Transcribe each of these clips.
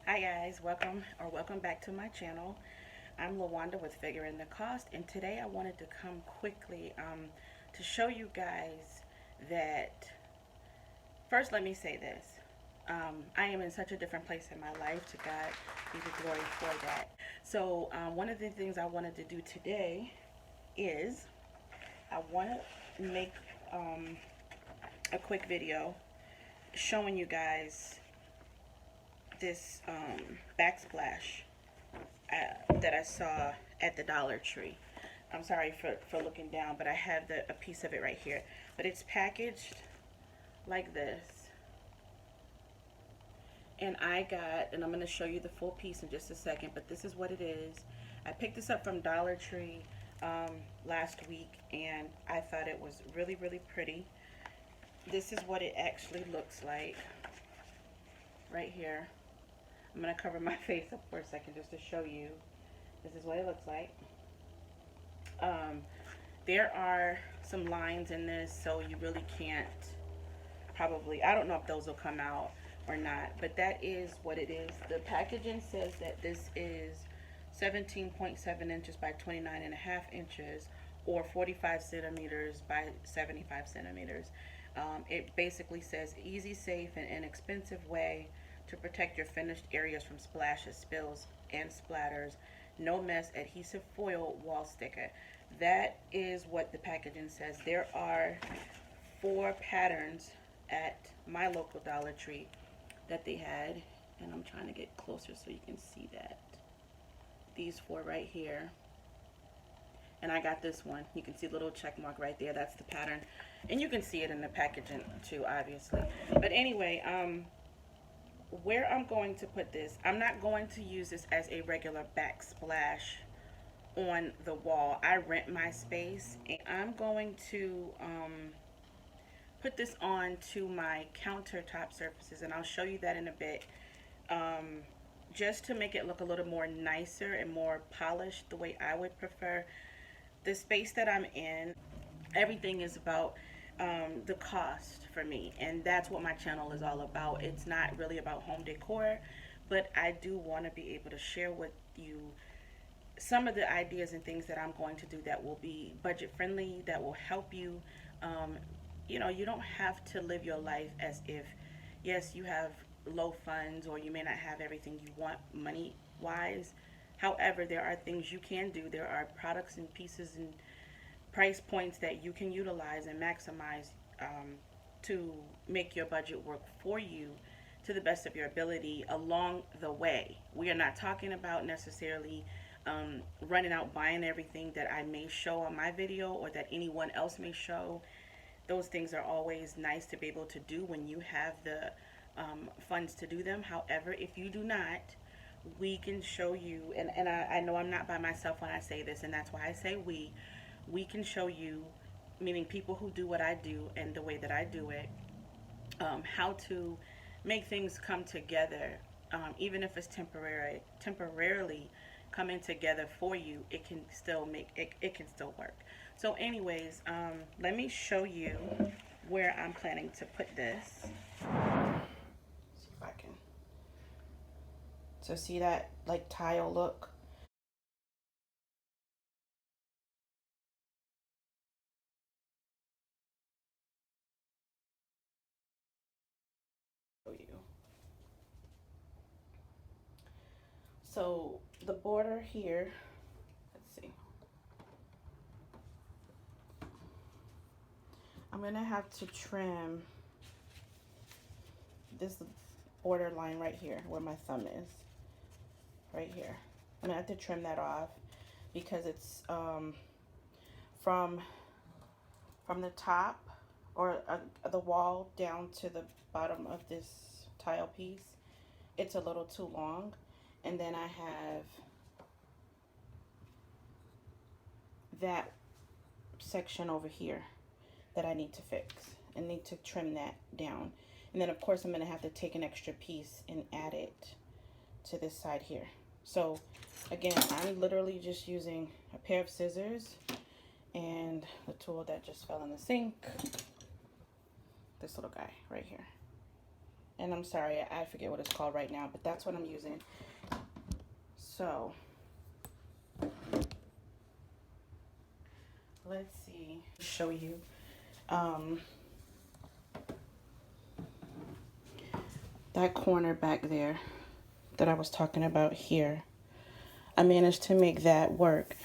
Hi guys, welcome back to my channel. I'm Lawanda with Figuring the Cost, and today I wanted to come quickly to show you guys that first let me say this. I am in such a different place in my life. To God be the glory for that. So one of the things I wanted to do today is I want to make a quick video showing you guys this backsplash that I saw at the Dollar Tree. I'm sorry for looking down, but I have a piece of it right here. But it's packaged like this. And I'm going to show you the full piece in just a second, but this is what it is. I picked this up from Dollar Tree last week, and I thought it was really, really pretty. This is what it actually looks like right here. I'm going to cover my face up for a second just to show you. This is what it looks like. There are some lines in this, so you really can't probably, I don't know if those will come out or not, but that is what it is. The packaging says that this is 17.7 inches by 29.5 inches, or 45 centimeters by 75 centimeters. It basically says easy, safe, and inexpensive way to protect your finished areas from splashes, spills, and splatters. No mess adhesive foil wall sticker. That is what the packaging says. There are 4 patterns at my local Dollar Tree that they had, and I'm trying to get closer so you can see that. These 4 right here. And I got this one. You can see the little check mark right there. That's the pattern. And you can see it in the packaging too, obviously. But anyway, where I'm going to put this, I'm not going to use this as a regular backsplash on the wall. I rent my space, and I'm going to put this on to my countertop surfaces, and I'll show you that in a bit, just to make it look a little more nicer and more polished the way I would prefer. The space that I'm in, everything is about the cost for me, and that's what my channel is all about. It's not really about home decor, but I do want to be able to share with you some of the ideas and things that I'm going to do that will be budget friendly, that will help you. um, you don't have to live your life as if, yes, you have low funds, or you may not have everything you want money wise. However, there are things you can do. There are products and pieces and price points that you can utilize and maximize, to make your budget work for you to the best of your ability along the way. We are not talking about necessarily running out buying everything that I may show on my video or that anyone else may show. Those things are always nice to be able to do when you have the funds to do them. However, if you do not, we can show you, and I know I'm not by myself when I say this, and that's why I say we can show you, meaning people who do what I do and the way that I do it, how to make things come together, even if it's temporarily coming together for you. It can still make it, it can still work. So anyways, let me show you where I'm planning to put this. See if I can. So see that like tile look? Show you. So the border here, let's see. I'm gonna have to trim this border line right here where my thumb is. Right here. I'm gonna have to trim that off because it's from the top, or the wall down to the bottom of this tile piece. It's a little too long, and then I have that section over here that I need to fix and need to trim that down. And then of course I'm gonna have to take an extra piece and add it to this side here. So again, I'm literally just using a pair of scissors and the tool that just fell in the sink, this little guy right here. And I'm sorry, I forget what it's called right now, but that's what I'm using. So let's see, show you. That corner back there that I was talking about here, I managed to make that work.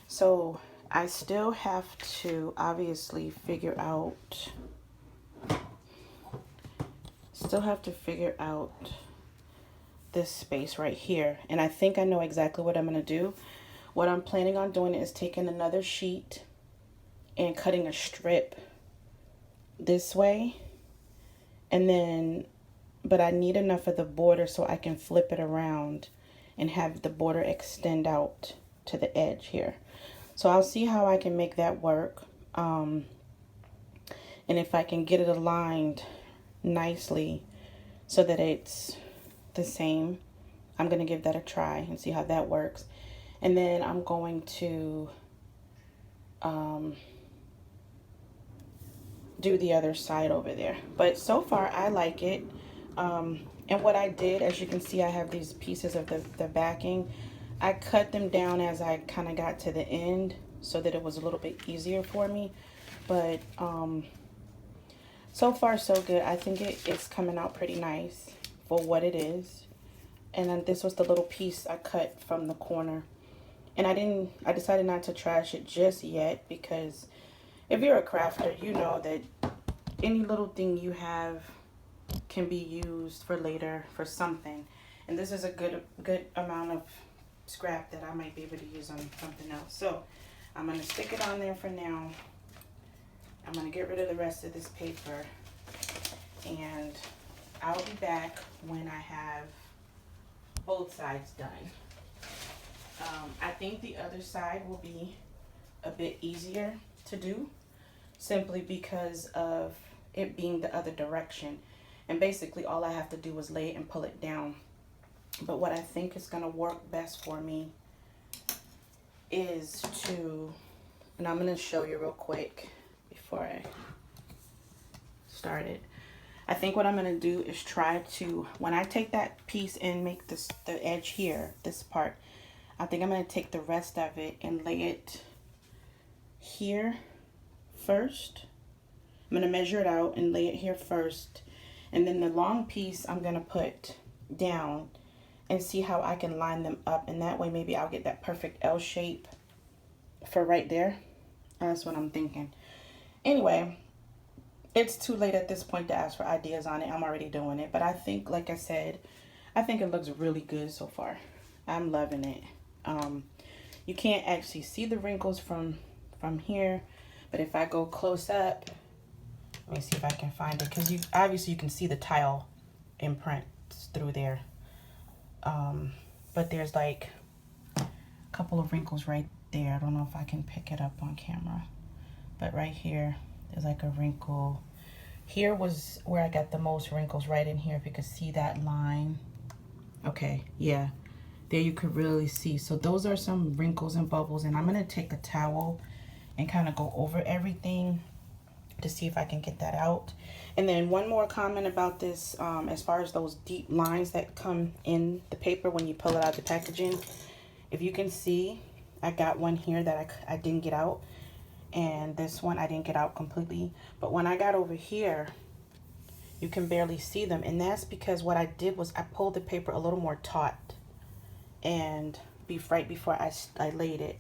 So I still have to obviously figure out this space right here. And I think I know exactly what I'm going to do. What I'm planning on doing is taking another sheet and cutting a strip this way. And then, but I need enough of the border so I can flip it around and have the border extend out to the edge here. So I'll see how I can make that work. And if I can get it aligned nicely so that it's the same, I'm going to give that a try and see how that works. And then I'm going to do the other side over there. But so far I like it. And what I did, as you can see, I have these pieces of the backing. I cut them down as I kind of got to the end so that it was a little bit easier for me. But so far so good. I think it's coming out pretty nice for what it is. And then this was the little piece I cut from the corner. And I decided not to trash it just yet, because if you're a crafter, you know that any little thing you have can be used for later for something. And this is a good amount of scrap that I might be able to use on something else. So I'm going to stick it on there for now. I'm going to get rid of the rest of this paper, and I'll be back when I have both sides done. I think the other side will be a bit easier to do, simply because of it being the other direction. And basically all I have to do is lay it and pull it down. But what I think is going to work best for me is to, and I'm going to show you real quick before I start it. I think what I'm going to do is try to, when I take that piece and make this, the edge here, this part, I think I'm going to take the rest of it and lay it here first. I'm going to measure it out and lay it here first. And then the long piece I'm going to put down and see how I can line them up. And that way maybe I'll get that perfect L shape for right there. That's what I'm thinking. Anyway, it's too late at this point to ask for ideas on it. I'm already doing it. But I think, like I said, I think it looks really good so far. I'm loving it. You can't actually see the wrinkles from here. But if I go close up, let me see if I can find it, because obviously you can see the tile imprints through there. But there's like a couple of wrinkles right there. I don't know if I can pick it up on camera, but right here, there's like a wrinkle. Here was where I got the most wrinkles, right in here, if you could see that line. Okay, yeah, there you could really see. So those are some wrinkles and bubbles, and I'm gonna take a towel and kind of go over everything to see if I can get that out. And then one more comment about this, as far as those deep lines that come in the paper when you pull it out of the packaging. If you can see, I got one here that I didn't get out, and this one I didn't get out completely. But when I got over here, you can barely see them, and that's because what I did was I pulled the paper a little more taut and right before I laid it.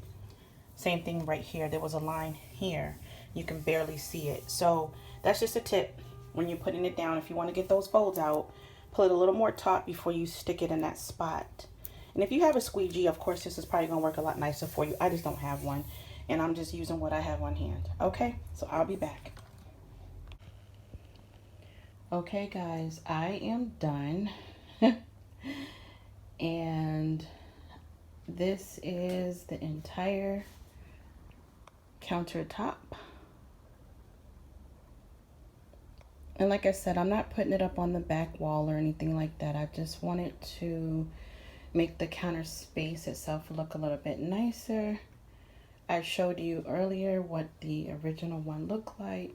Same thing right here. There was a line here. You can barely see it. So that's just a tip when you're putting it down. If you want to get those folds out, pull it a little more taut before you stick it in that spot. And if you have a squeegee, of course, this is probably going to work a lot nicer for you. I just don't have one, and I'm just using what I have on hand. Okay, so I'll be back. Okay, guys, I am done. And this is the entire countertop. And like I said, I'm not putting it up on the back wall or anything like that. I just wanted to make the counter space itself look a little bit nicer. I showed you earlier what the original one looked like.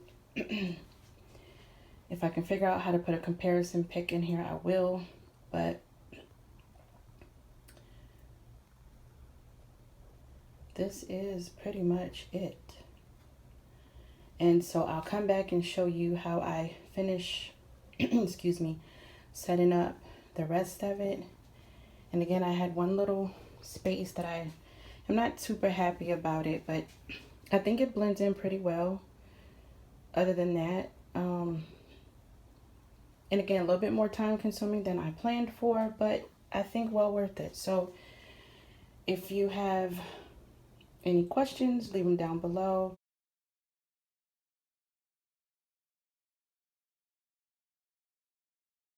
If I can figure out how to put a comparison pic in here, I will. But this is pretty much it. And so I'll come back and show you how I finish, excuse me, setting up the rest of it. And again, I had one little space that I'm not super happy about it, but I think it blends in pretty well. Other than that, and again, a little bit more time consuming than I planned for, but I think well worth it. So if you have any questions, leave them down below.